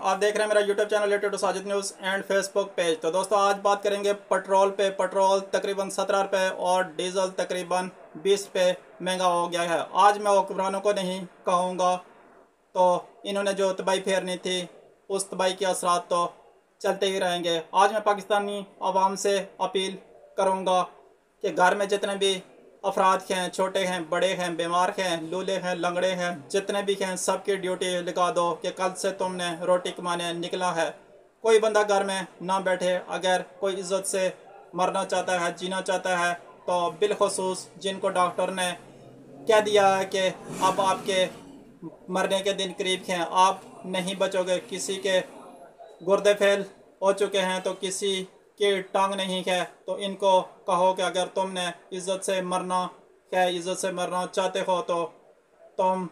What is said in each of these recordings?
आप देख रहे हैं मेरा YouTube channel related to Sajid news and Facebook page. तो दोस्तों आज बात करेंगे पेट्रोल पे। पेट्रोल तकरीबन 17 रुपये और डीजल तकरीबन 20 रुपये महंगा हो गया है। आज मैं हुक्मरानों को नहीं कहूँगा, तो इन्होंने जो तबाही फेरनी थी उस तबाही के असरात तो चलते ही रहेंगे। आज मैं पाकिस्तानी आवाम से अपील करूँगा कि घर में जितने भी अफराद हैं, छोटे हैं, बड़े हैं, बीमार हैं, लूले हैं, लंगड़े हैं, जितने भी हैं, सबकी ड्यूटी लगा दो कि कल से तुमने रोटी कमाने निकला है। कोई बंदा घर में ना बैठे। अगर कोई इज़्ज़त से मरना चाहता है, जीना चाहता है, तो बिलखुसूस जिनको डॉक्टर ने कह दिया है कि अब आपके मरने के दिन करीब हैं, आप नहीं बचोगे, किसी के गुर्दे फेल हो चुके हैं तो किसी की टांग नहीं है, तो इनको कहो कि अगर तुमने इज़्ज़त से मरना है, इज़्ज़त से मरना चाहते हो, तो तुम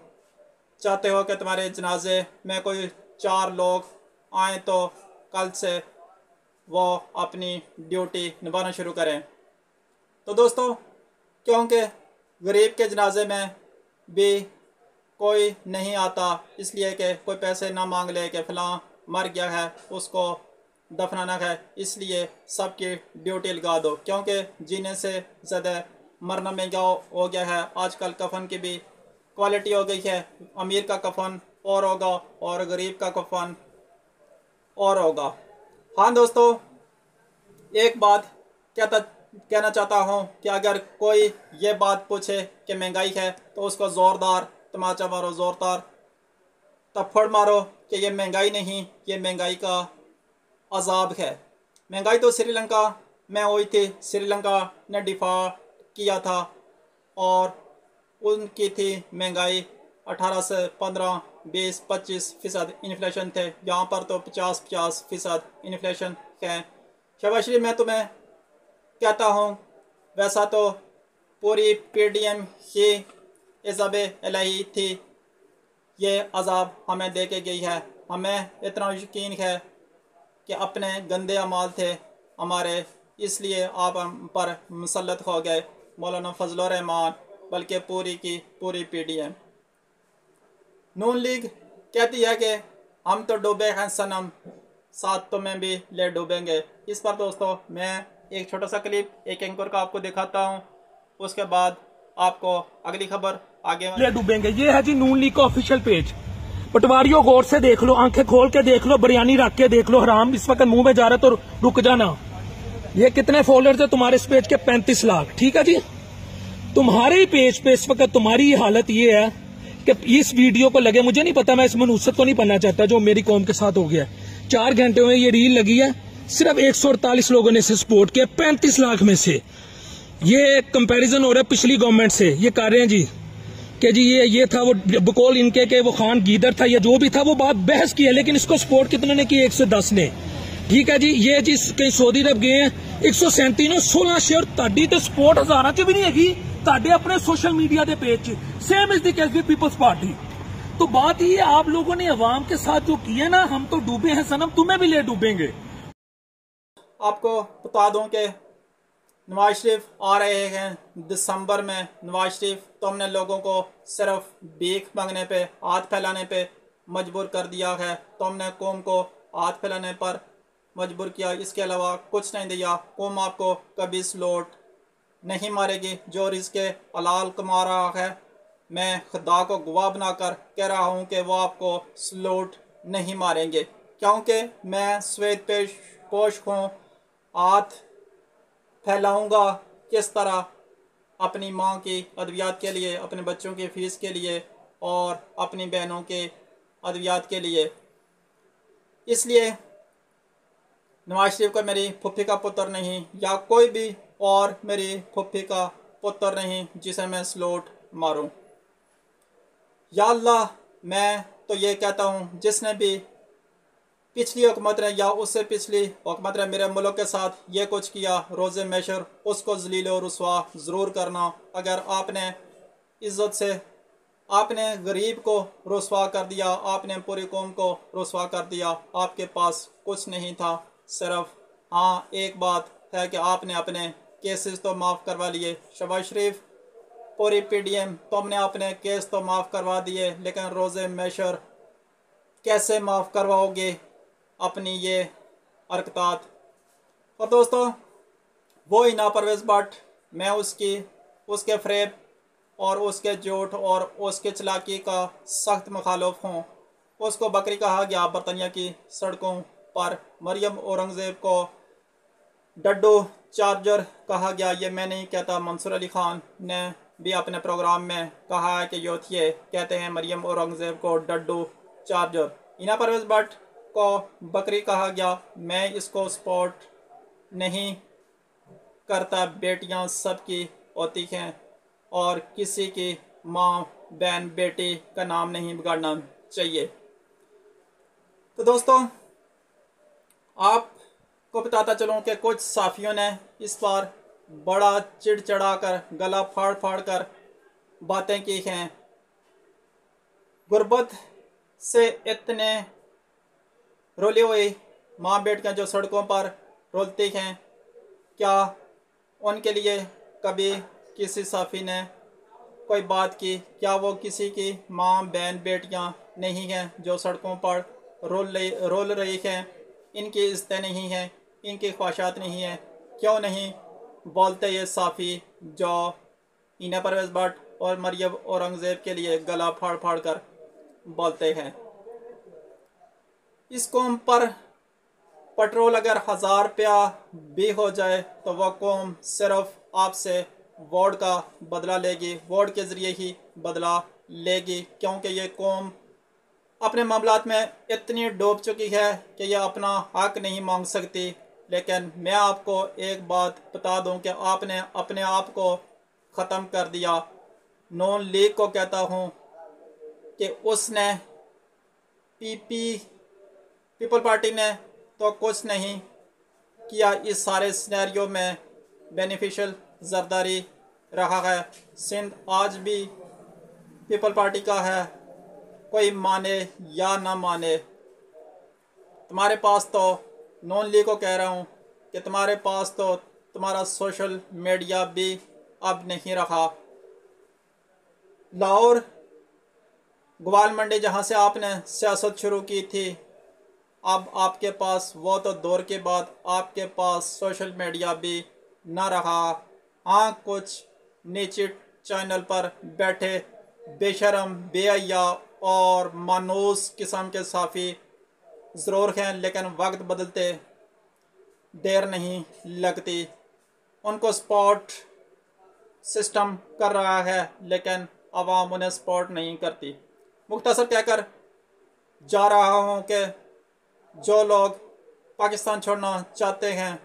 चाहते हो कि तुम्हारे जनाजे में कोई 4 लोग आए तो कल से वो अपनी ड्यूटी निभाना शुरू करें। तो दोस्तों, क्योंकि गरीब के जनाजे में भी कोई नहीं आता, इसलिए कि कोई पैसे ना मांग ले कि फ़लाँ मर गया है, उसको दफनाना है, इसलिए सबकी ड्यूटी लगा दो। क्योंकि जीने से ज़्यादा मरना महंगा हो गया है। आजकल कफन की भी क्वालिटी हो गई है। अमीर का कफन और होगा और गरीब का कफन और होगा। हाँ दोस्तों, एक बात कहना चाहता हूँ कि अगर कोई ये बात पूछे कि महंगाई है तो उसको ज़ोरदार तमाचा मारो, ज़ोरदार थप्पड़ मारो कि ये महंगाई नहीं, ये महंगाई का अजाब है। महंगाई तो श्रीलंका में हुई थी, श्रीलंका ने डिफा किया था और उनकी थी महंगाई 18 से 15, 20, 25% इन्फ्लेशन थे। यहाँ पर तो 50% इन्फ्लेशन है। शहबाज शरीफ, मैं तुम्हें कहता हूँ, वैसा तो पूरी PDM ही इज़ाब इलाही थी, ये अजाब हमें दे के गई है। हमें इतना यकीन है कि अपने गंदे अमाल थे हमारे, इसलिए आप हम पर मुसल्लत हो गए मौलाना फजल रहमान, बल्कि पूरी की पूरी PDM। नून लीग कहती है कि हम तो डूबे हैं सनम, साथ तुम्हें भी ले डूबेंगे। इस पर दोस्तों मैं एक छोटा सा क्लिप एक एंकर का आपको दिखाता हूँ, उसके बाद आपको अगली खबर आगे ले डूबेंगे। ये है जी नून लीग का ऑफिशियल पेज। पटवारियों गौर से देख लो, आंखें खोल के देख लो, बिरयानी रख के देख लो। हराम इस वक्त मुंह में जा रहा है तो रुक जाना। ये कितने फॉलोअर्स है तुम्हारे इस पेज के? 35 लाख। ठीक है जी, तुम्हारे ही पेज पे इस वक्त तुम्हारी हालत ये है कि इस वीडियो को लगे, मुझे नहीं पता, मैं इस मनुष्यत को नहीं पढ़ना चाहता जो मेरी कौम के साथ हो गया। 4 घंटे में ये रील लगी है, सिर्फ 148 लोगों ने इसे सपोर्ट किया 35 लाख में से। ये कंपैरिजन हो रहा है पिछली गवर्नमेंट से। ये कर रहे हैं जी कि जी ये था वो बकौल इनके के वो खान गीदर था या जो भी था, वो बात बहस की है, लेकिन इसको सपोर्ट कितने ने की? 110 ने। ठीक है जी, ये जी कहीं सऊदी अरब गए हैं, 137 16 शेयर ताड़ी तो सपोर्ट हजारा च भी नहीं हैगी ताड़े अपने सोशल मीडिया के पेज च। Same is the case with Peoples Party. तो बात ये आप लोगों ने अवाम के साथ जो किया ना, हम तो डूबे हैं सनम, तुम्हें भी ले डूबेंगे। आपको बता दूं कि नवाज शरीफ आ रहे हैं दिसंबर में। नवाज शरीफ तो हमने लोगों को सिर्फ भीख मांगने पे, हाथ फैलाने पे मजबूर कर दिया है, तो हमने कौम को हाथ फैलाने पर मजबूर किया, इसके अलावा कुछ नहीं दिया। कौम आपको कभी स्लोट नहीं मारेगी। जो रिज़्क़े हलाल कमा रहा है, मैं खुदा को गवाह बनाकर कह रहा हूँ कि वो आपको स्लोट नहीं मारेंगे, क्योंकि मैं श्वेत पोश हूँ। हाथ फैलाऊंगा किस तरह अपनी माँ की अद्वियात के लिए, अपने बच्चों की फ़ीस के लिए और अपनी बहनों के अद्वियात के लिए। इसलिए नवाज शरीफ को मेरी फुफ्फी का पुत्र नहीं, या कोई भी और मेरी फुफ्फी का पुत्र नहीं जिसे मैं स्लोट मारूं। या अल्लाह, मैं तो ये कहता हूँ, जिसने भी पिछली हुकूमत ने या उससे पिछली हुकूमत ने मेरे मुल्क के साथ ये कुछ किया, रोज़े मैशर उसको ज़लील और रुसवा ज़रूर करना। अगर आपने इज़्ज़त से आपने गरीब को रुसवा कर दिया, आपने पूरी कौम को रुसवा कर दिया, आपके पास कुछ नहीं था। सिर्फ हाँ एक बात है कि आपने अपने केसेस तो माफ़ करवा लिए। शहबाज शरीफ, पूरी PDM, तुमने अपने केस तो माफ़ करवा दिए, लेकिन रोज़े मैशर कैसे माफ़ करवाओगे अपनी ये हरकतात। और दोस्तों वो ही ना परवेज़ भट्ट, मैं उसके फ़रेब और उसके झूठ और उसके चालाकी का सख्त मुखालिफ हूँ। उसको बकरी कहा गया, बरतानिया की सड़कों पर मरियम औरंगज़ेब को डड्डू चार्जर कहा गया। ये मैं नहीं कहता, मंसूर अली खान ने भी अपने प्रोग्राम में कहा है कि योथिये कहते हैं मरियम औरंगज़ेब को डड्डू चार्जर। इना परवेज़ भट्ट को बकरी कहा गया, मैं इसको सपोर्ट नहीं करता। बेटियां सबकी होती हैं और किसी की माँ बहन बेटी का नाम नहीं बिगाड़ना चाहिए। तो दोस्तों आपको बताता चलूँ कि कुछ साफियों ने इस बार बड़ा चिड़चिड़ा कर गला फाड़ फाड़ कर बातें की हैं। गुर्बत से इतने रोली हुई माँ बेटियाँ जो सड़कों पर रोलती हैं, क्या उनके लिए कभी किसी साफ़ी ने कोई बात की? क्या वो किसी की माँ बहन बेटियाँ नहीं हैं जो सड़कों पर रोल रही हैं? इनकी इज्जतें नहीं हैं, इनकी ख्वाहिशात नहीं हैं? क्यों नहीं बोलते ये साफ़ी जो इना परवेज़ भट्ट और मरियम औरंगज़ेब के लिए गला फाड़ फाड़ कर बोलते हैं? इस कौम पर पेट्रोल अगर 1000 रुपया भी हो जाए तो वह कौम सिर्फ आपसे वोट का बदला लेगी, वोट के ज़रिए ही बदला लेगी, क्योंकि ये कौम अपने मामलात में इतनी डूब चुकी है कि यह अपना हक नहीं मांग सकती। लेकिन मैं आपको एक बात बता दूं कि आपने अपने आप को ख़त्म कर दिया। नून लीग को कहता हूं कि उसने पीपल पार्टी ने तो कुछ नहीं किया इस सारे सिनेरियो में, बेनिफिशियल जरदारी रहा है। सिंध आज भी पीपल पार्टी का है, कोई माने या ना माने। तुम्हारे पास तो नॉन लीग को कह रहा हूँ कि तुम्हारे पास तो तुम्हारा सोशल मीडिया भी अब नहीं रहा। लाहौर ग्वाल मंडी जहाँ से आपने सियासत शुरू की थी, अब आपके पास वो तो दौर के बाद आपके पास सोशल मीडिया भी ना रहा। हाँ, कुछ नीचे चैनल पर बैठे बेशरम बेहया और मानूस किस्म के साफ़ी ज़रूर हैं, लेकिन वक्त बदलते देर नहीं लगती। उनको सपोर्ट सिस्टम कर रहा है लेकिन आवाम उन्हें सपोर्ट नहीं करती। मुख्तसर कहकर जा रहा हूँ कि जो लोग पाकिस्तान छोड़ना चाहते हैं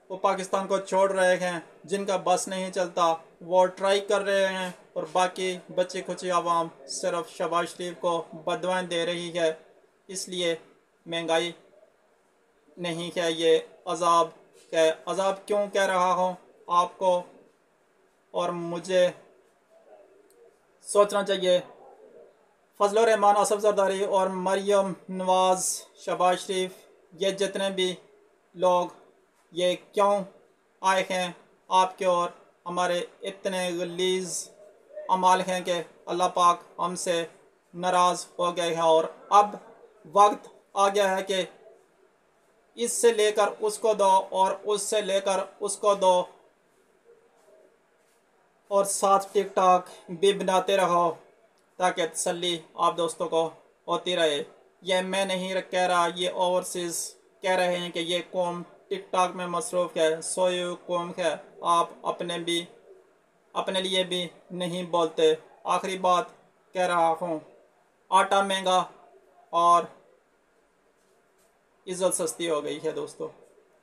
वो पाकिस्तान को छोड़ रहे हैं, जिनका बस नहीं चलता वो ट्राई कर रहे हैं, और बाकी बच्ची खुची आवाम सिर्फ शहबाज शरीफ को बददुआएं दे रही है। इसलिए महंगाई नहीं है, ये अजाब है। अजाब क्यों कह रहा हूँ आपको और मुझे सोचना चाहिए। फजल रहमान, असफ जरदारी और मरियम नवाज़, शहबाज शरीफ, ये जितने भी लोग ये क्यों आए हैं आपके और हमारे इतने गलीज़ अमाल हैं कि अल्लाह पाक हमसे नाराज़ हो गए हैं। और अब वक्त आ गया है कि इससे लेकर उसको दो और उससे लेकर उसको दो, और साथ टिकटॉक भी बनाते रहो ताकि तसल्ली आप दोस्तों को होती रहे। यह मैं नहीं कह रहा, ये ओवरसीज़ कह रहे हैं कि ये कौम टिकटॉक में मसरूफ़ है, सोई कौम है। आप अपने लिए भी नहीं बोलते। आखिरी बात कह रहा हूँ, आटा महंगा और इज़्ज़त सस्ती हो गई है दोस्तों।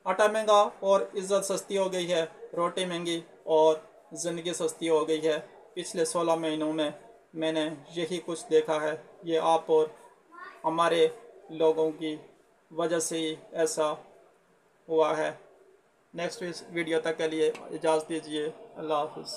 आटा महंगा और इज़्ज़त सस्ती हो गई है, रोटी महंगी और ज़िंदगी सस्ती हो गई है। पिछले 16 महीनों में मैंने यही कुछ देखा है। ये आप और हमारे लोगों की वजह से ही ऐसा हुआ है। नेक्स्ट वीडियो तक के लिए इजाज़त दीजिए। अल्लाह हाफ़िज़।